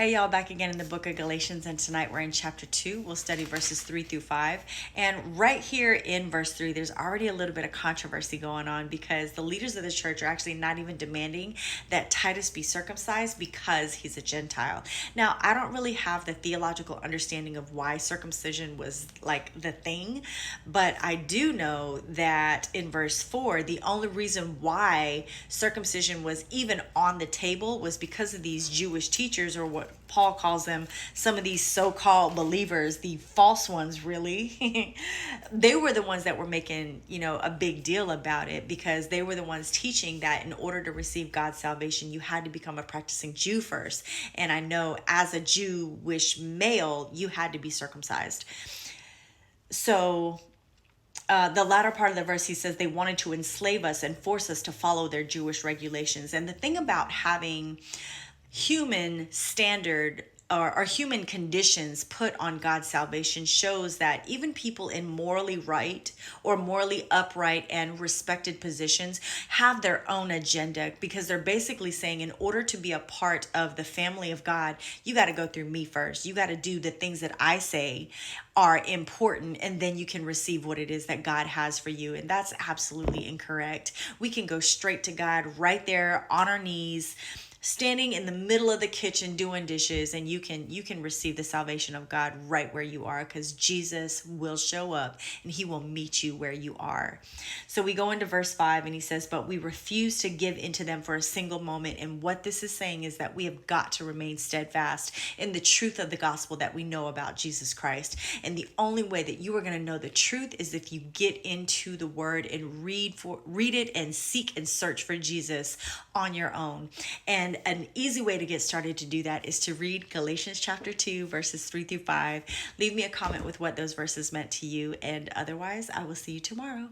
Hey y'all, back again in the book of Galatians, and tonight we're in chapter 2. We'll study verses 3 through 5. And right here in verse 3, there's already a little bit of controversy going on because the leaders of the church are actually not even demanding that Titus be circumcised because he's a Gentile. Now, I don't really have the theological understanding of why circumcision was like the thing, but I do know that in verse 4, the only reason why circumcision was even on the table was because of these Jewish teachers, or what Paul calls them, some of these so-called believers, the false ones really. They were the ones that were making, a big deal about it, because they were the ones teaching that in order to receive God's salvation, you had to become a practicing Jew first. And I know as a Jewish male, you had to be circumcised. So the latter part of the verse, he says they wanted to enslave us and force us to follow their Jewish regulations. And the thing about having human standard or human conditions put on God's salvation shows that even people in morally right or morally upright and respected positions have their own agenda, because they're basically saying, in order to be a part of the family of God, you got to go through me first. You got to do the things that I say are important, and then you can receive what it is that God has for you. And that's absolutely incorrect. We can go straight to God right there on our knees, standing in the middle of the kitchen doing dishes, and you can receive the salvation of God right where you are, because Jesus will show up and he will meet you where you are. So we go into verse 5, and he says, but we refuse to give into them for a single moment. And what this is saying is that we have got to remain steadfast in the truth of the gospel that we know about Jesus Christ. And the only way that you are going to know the truth is if you get into the word and read it and seek and search for Jesus on your own. And an easy way to get started to do that is to read Galatians chapter 2, verses 3 through 5. Leave me a comment with what those verses meant to you. And otherwise, I will see you tomorrow.